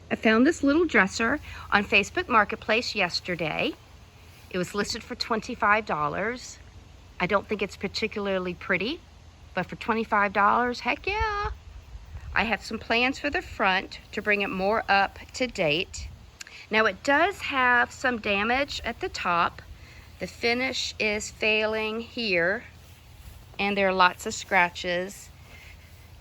I found this little dresser on Facebook Marketplace yesterday. It was listed for $25. I don't think it's particularly pretty, but for $25, heck yeah. I have some plans for the front to bring it more up to date. Now it does have some damage at the top. The finish is failing here, and there are lots of scratches.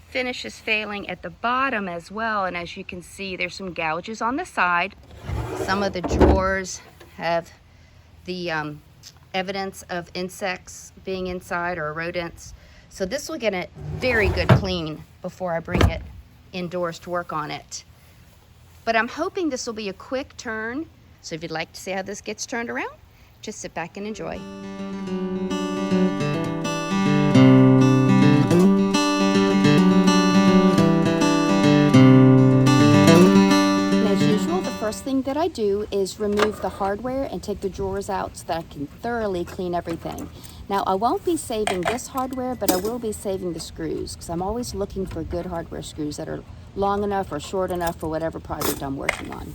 Finish is failing at the bottom as well, and as you can see, there's some gouges on the side. Some of the drawers have the evidence of insects being inside, or rodents. So this will get a very good clean before I bring it indoors to work on it. But I'm hoping this will be a quick turn. So if you'd like to see how this gets turned around, just sit back and enjoy. First thing that I do is remove the hardware and take the drawers out so that I can thoroughly clean everything. Now I won't be saving this hardware, but I will be saving the screws, because I'm always looking for good hardware screws that are long enough or short enough for whatever project I'm working on.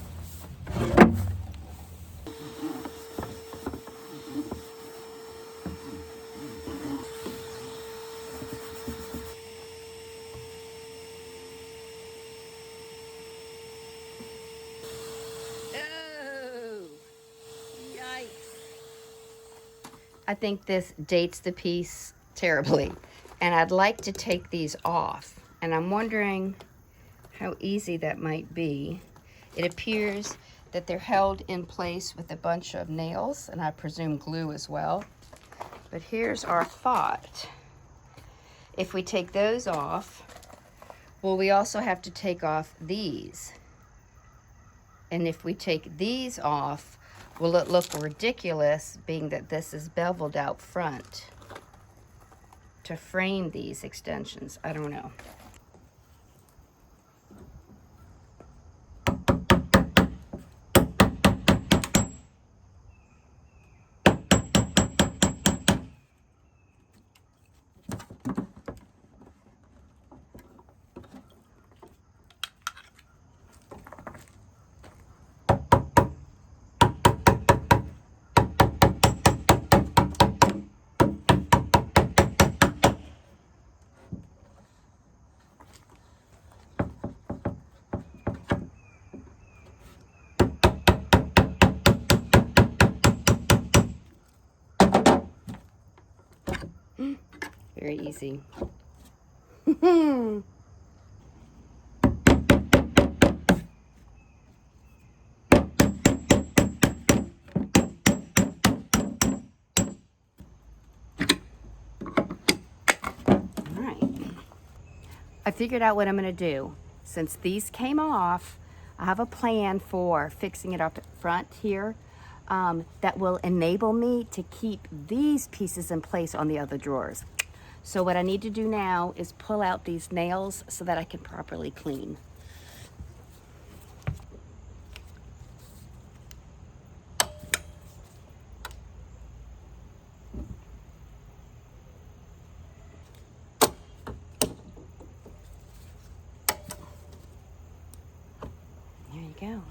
I think this dates the piece terribly, and I'd like to take these off, and I'm wondering how easy that might be. It appears that they're held in place with a bunch of nails, and I presume glue as well. But here's our thought. If we take those off, well, we also have to take off these. And if we take these off, will it look ridiculous, being that this is beveled out front, to frame these extensions? I don't know. Very easy. I figured out what I'm going to do. Since these came off, I have a plan for fixing it up front here that will enable me to keep these pieces in place on the other drawers. So what I need to do now is pull out these nails so that I can properly clean. Go.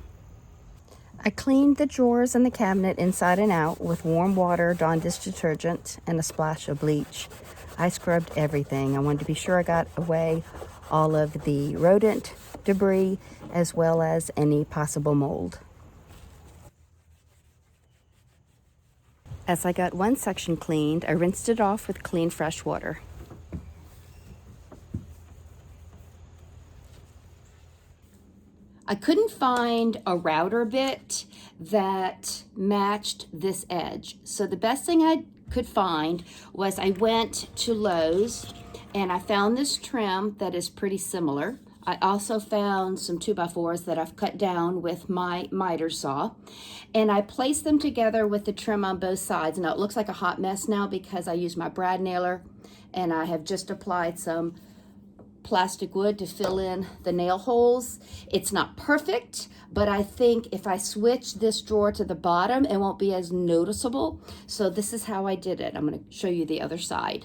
I cleaned the drawers and the cabinet inside and out with warm water, Dawn dish detergent, and a splash of bleach. I scrubbed everything. I wanted to be sure I got away all of the rodent debris as well as any possible mold. As I got one section cleaned, I rinsed it off with clean fresh water. I couldn't find a router bit that matched this edge. So the best thing I could find was I went to Lowe's and I found this trim that is pretty similar. I also found some 2x4s that I've cut down with my Mitre Saw, and I placed them together with the trim on both sides. Now it looks like a hot mess now because I used my brad nailer and I have just applied some plastic wood to fill in the nail holes. It's not perfect, but I think if I switch this drawer to the bottom, it won't be as noticeable. So this is how I did it. I'm going to show you the other side.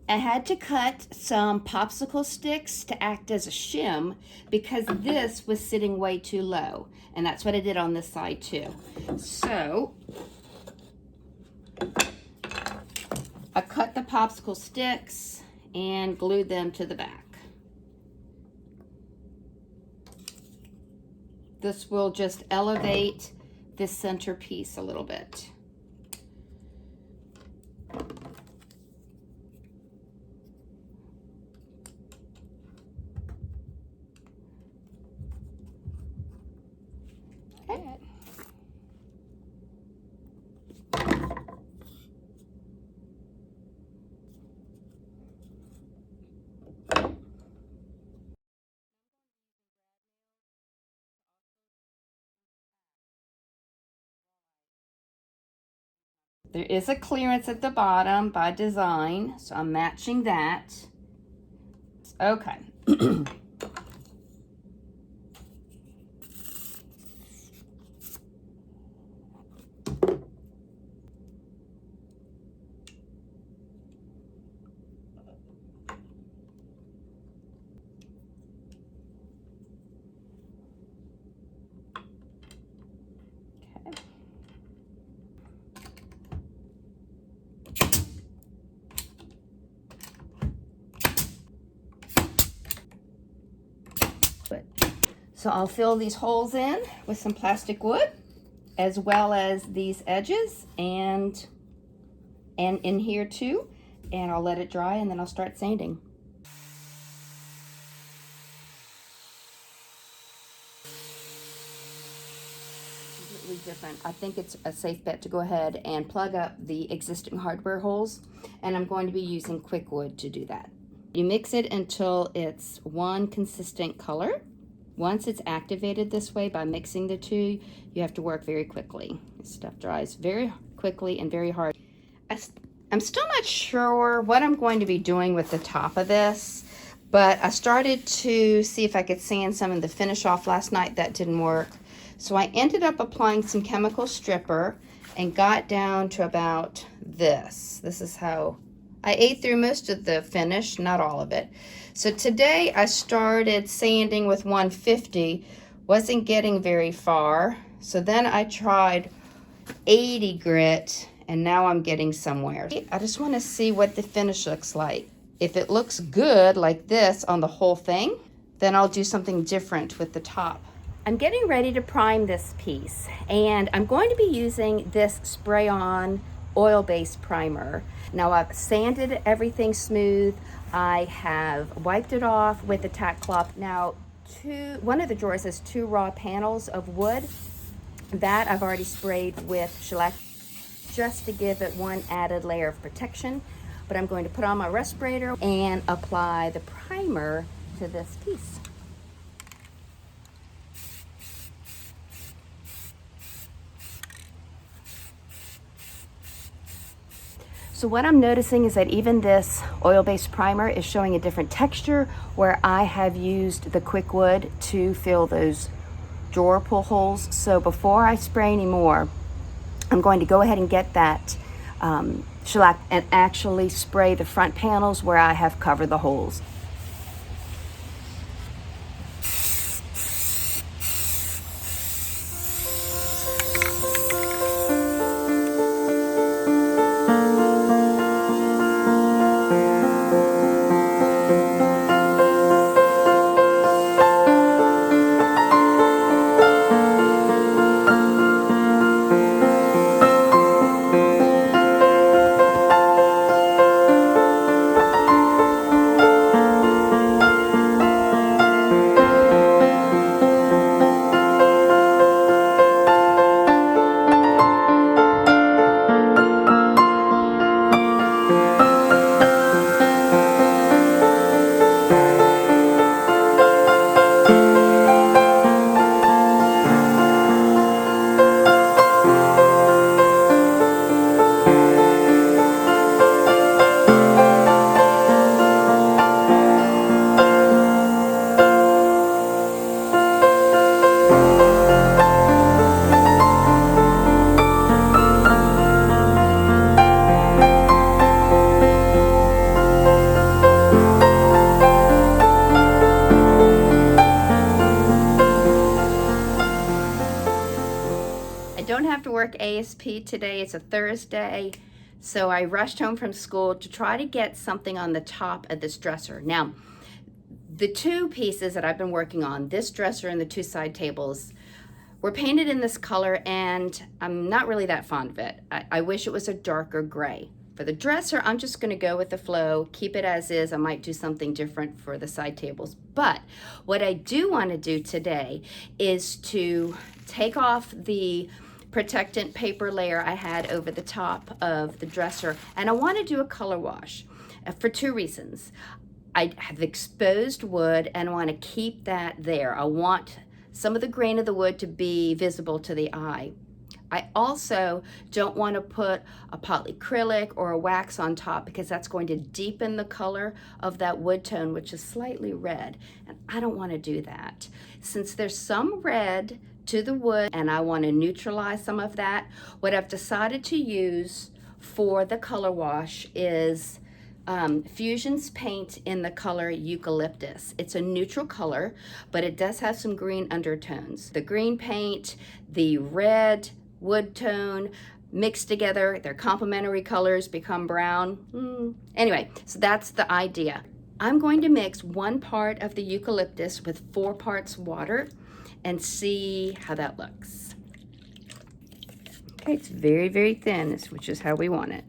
I had to cut some popsicle sticks to act as a shim because this was sitting way too low. And that's what I did on this side too. So I cut the popsicle sticks and glued them to the back. This will just elevate this center piece a little bit. Okay. There is a clearance at the bottom by design, so I'm matching that. Okay. So I'll fill these holes in with some plastic wood, as well as these edges and in here too, and I'll let it dry and then I'll start sanding. Completely different. I think it's a safe bet to go ahead and plug up the existing hardware holes, and I'm going to be using quick wood to do that. You mix it until it's one consistent color. Once it's activated this way by mixing the two, you have to work very quickly. This stuff dries very quickly and very hard. I'm still not sure what I'm going to be doing with the top of this, but I started to see if I could sand some of the finish off last night. That didn't work. So I ended up applying some chemical stripper and got down to about this. This is how I ate through most of the finish, not all of it. So today I started sanding with 150, wasn't getting very far. So then I tried 80 grit, and now I'm getting somewhere. I just want to see what the finish looks like. If it looks good like this on the whole thing, then I'll do something different with the top. I'm getting ready to prime this piece, and I'm going to be using this spray-on oil-based primer. Now I've sanded everything smooth. I have wiped it off with a tack cloth. Now one of the drawers has 2 raw panels of wood that I've already sprayed with shellac just to give it one added layer of protection. But I'm going to put on my respirator and apply the primer to this piece. So what I'm noticing is that even this oil-based primer is showing a different texture where I have used the quick wood to fill those drawer pull holes. So before I spray any more, I'm going to go ahead and get that shellac and actually spray the front panels where I have covered the holes. work ASP today. It's a Thursday, so I rushed home from school to try to get something on the top of this dresser. Now, the two pieces that I've been working on, this dresser and the two side tables, were painted in this color, and I'm not really that fond of it. I wish it was a darker gray. For the dresser, I'm just gonna go with the flow, keep it as is. I might do something different for the side tables. But what I do wanna do today is to take off the protectant paper layer I had over the top of the dresser, and I wanna do a color wash for two reasons. I have exposed wood and I wanna keep that there. I want some of the grain of the wood to be visible to the eye. I also don't want to put a polyacrylic or a wax on top because that's going to deepen the color of that wood tone, which is slightly red, and I don't want to do that. Since there's some red to the wood and I want to neutralize some of that, what I've decided to use for the color wash is Fusion's paint in the color Eucalyptus. It's a neutral color, but it does have some green undertones. The green paint, the red wood tone mixed together, their complementary colors become brown. Anyway, so that's the idea. I'm going to mix 1 part of the eucalyptus with 4 parts water and see how that looks. Okay, it's very, very thin, which is how we want it.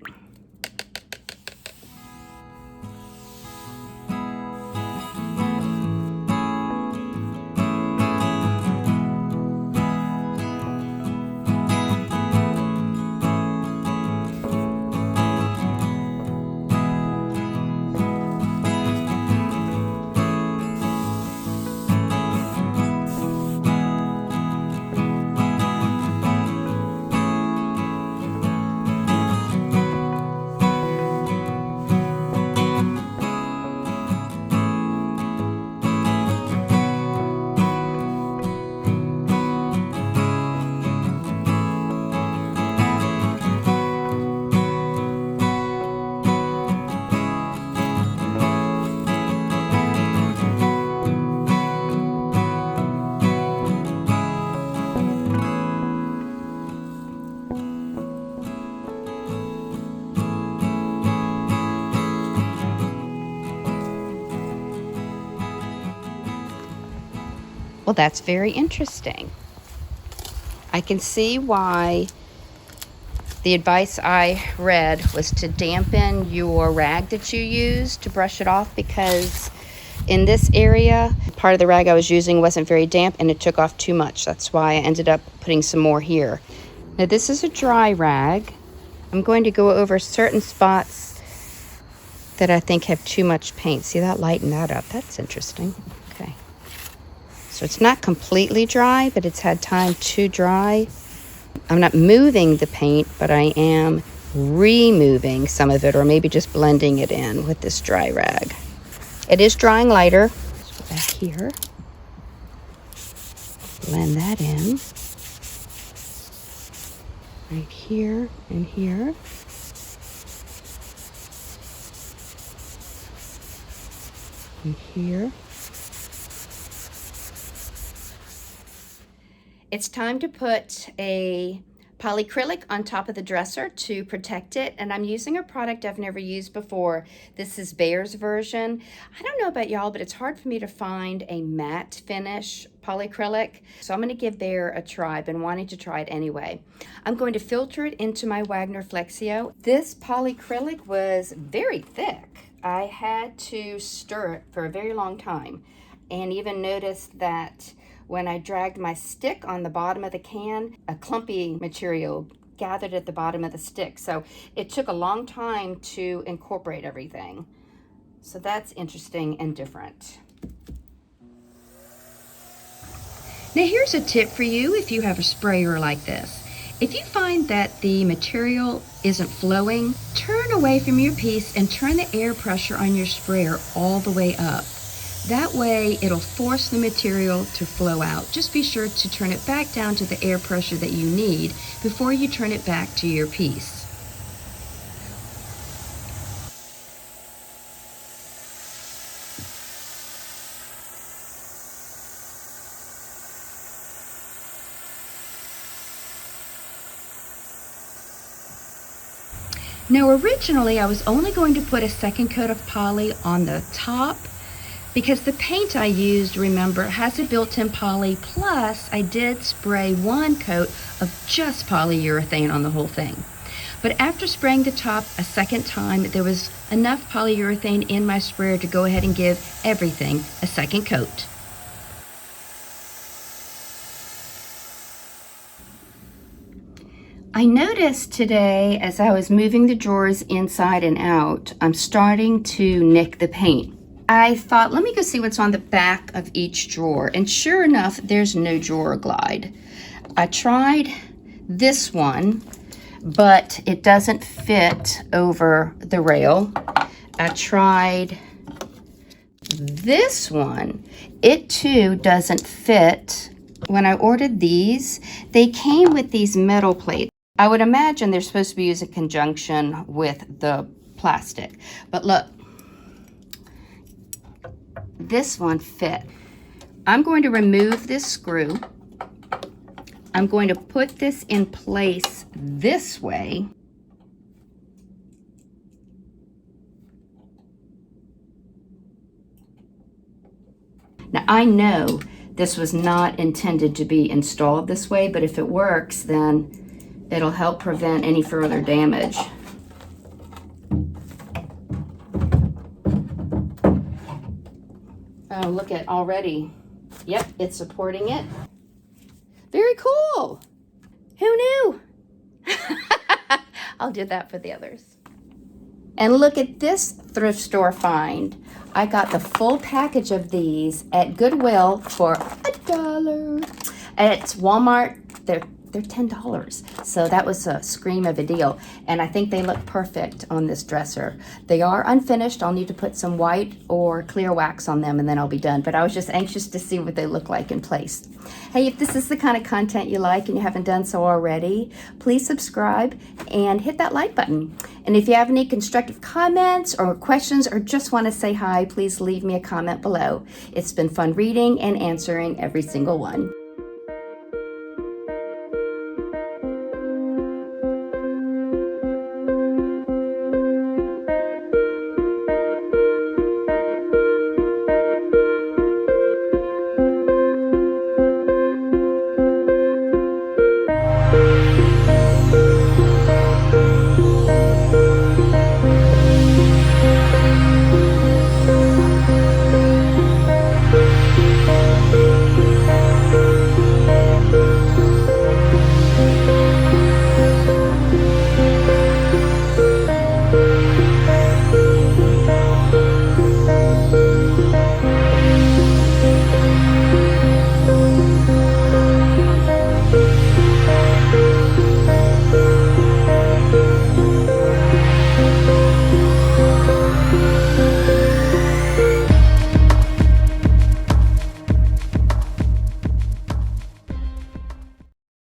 Well, that's very interesting. I can see why the advice I read was to dampen your rag that you use to brush it off, because in this area, part of the rag I was using wasn't very damp and it took off too much. That's why I ended up putting some more here. Now this is a dry rag. I'm going to go over certain spots that I think have too much paint. See that? Lighten that up. That's interesting. Okay. So it's not completely dry, but it's had time to dry. I'm not moving the paint, but I am removing some of it, or maybe just blending it in with this dry rag. It is drying lighter. Let's go back here. Blend that in. Right here and here. And here. It's time to put a polyacrylic on top of the dresser to protect it, and I'm using a product I've never used before. This is Behr's version. I don't know about y'all, but it's hard for me to find a matte finish polyacrylic, so I'm going to give Behr a try. I've been wanting to try it anyway. I'm going to filter it into my Wagner Flexio. This polyacrylic was very thick. I had to stir it for a very long time, and even noticed that when I dragged my stick on the bottom of the can, a clumpy material gathered at the bottom of the stick. So it took a long time to incorporate everything. So that's interesting and different. Now here's a tip for you if you have a sprayer like this. If you find that the material isn't flowing, turn away from your piece and turn the air pressure on your sprayer all the way up. That way it'll force the material to flow out. Just be sure to turn it back down to the air pressure that you need before you turn it back to your piece. Now originally I was only going to put a second coat of poly on the top because the paint I used, remember, has a built-in poly, plus I did spray one coat of just polyurethane on the whole thing. But after spraying the top a second time, there was enough polyurethane in my sprayer to go ahead and give everything a second coat. I noticed today as I was moving the drawers inside and out, I'm starting to nick the paint. I thought, let me go see what's on the back of each drawer. And sure enough, there's no drawer glide. I tried this one, but it doesn't fit over the rail. I tried this one. It too doesn't fit. When I ordered these, they came with these metal plates. I would imagine they're supposed to be used in conjunction with the plastic. But look, this one fit. I'm going to remove this screw. I'm going to put this in place this way. Now I know this was not intended to be installed this way, but if it works, then it'll help prevent any further damage. Oh, look at already. Yep, it's supporting it. Very cool. Who knew? I'll do that for the others. And look at this thrift store find. I got the full package of these at Goodwill for $1. At Walmart, they're $10. So that was a scream of a deal. And I think they look perfect on this dresser. They are unfinished. I'll need to put some white or clear wax on them and then I'll be done. But I was just anxious to see what they look like in place. Hey, if this is the kind of content you like and you haven't done so already, please subscribe and hit that like button. And if you have any constructive comments or questions or just want to say hi, please leave me a comment below. It's been fun reading and answering every single one.